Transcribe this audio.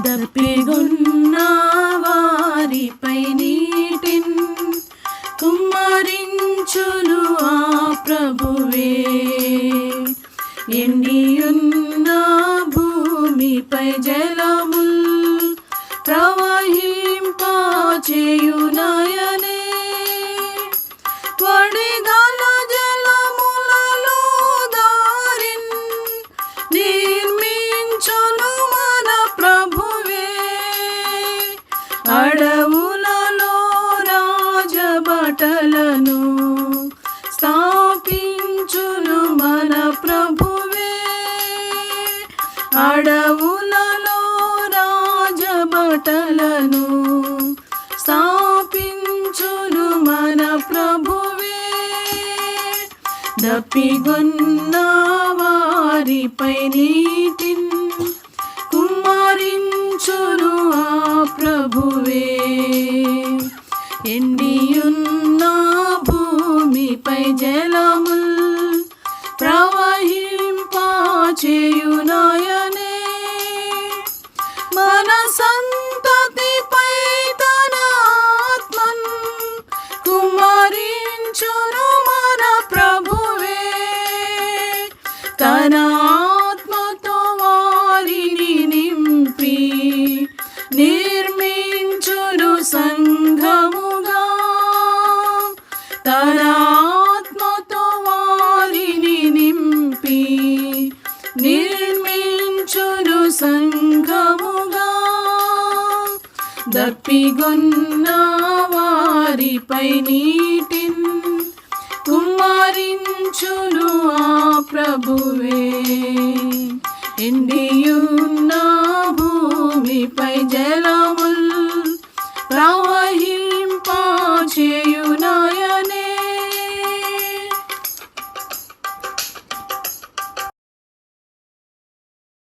దప్పిగొన్న వారిపై నీటిన్ కుమ్మరించును ఆ ప్రభువే. ఎండియున్న భూమిపై జలముల్ ప్రవహింపచేయునయనే. వడిగల జలములలో దారిన్ నిర్మించును మన ప్రభువే. అడవులలో రాజభటలను స్థాపించును మన ప్రభువే. అడవులలో రాజభటలను స్థాపించును మన ప్రభువే. దప్పిగొన్న వారిపై నీటిన్ కుమ్మరించును ఆ ప్రభువే. ఎండియున్న భూమిపై జలముల్ ప్రవహింపచేయునయనే. మన సంతతిపై తన ఆత్మన్ కుమ్మరించును మన ప్రభువే. తన ఆత్మతో వారిని నింపి నిర్మించును సంఘముగా. తన ఆత్మతో వారిని నింపి నిర్మించును సంఘముగా. దప్పిగొన్న వారిపై నీటిన్ కుమ్మరించును ఆ ప్రభువే. ఎండియున్న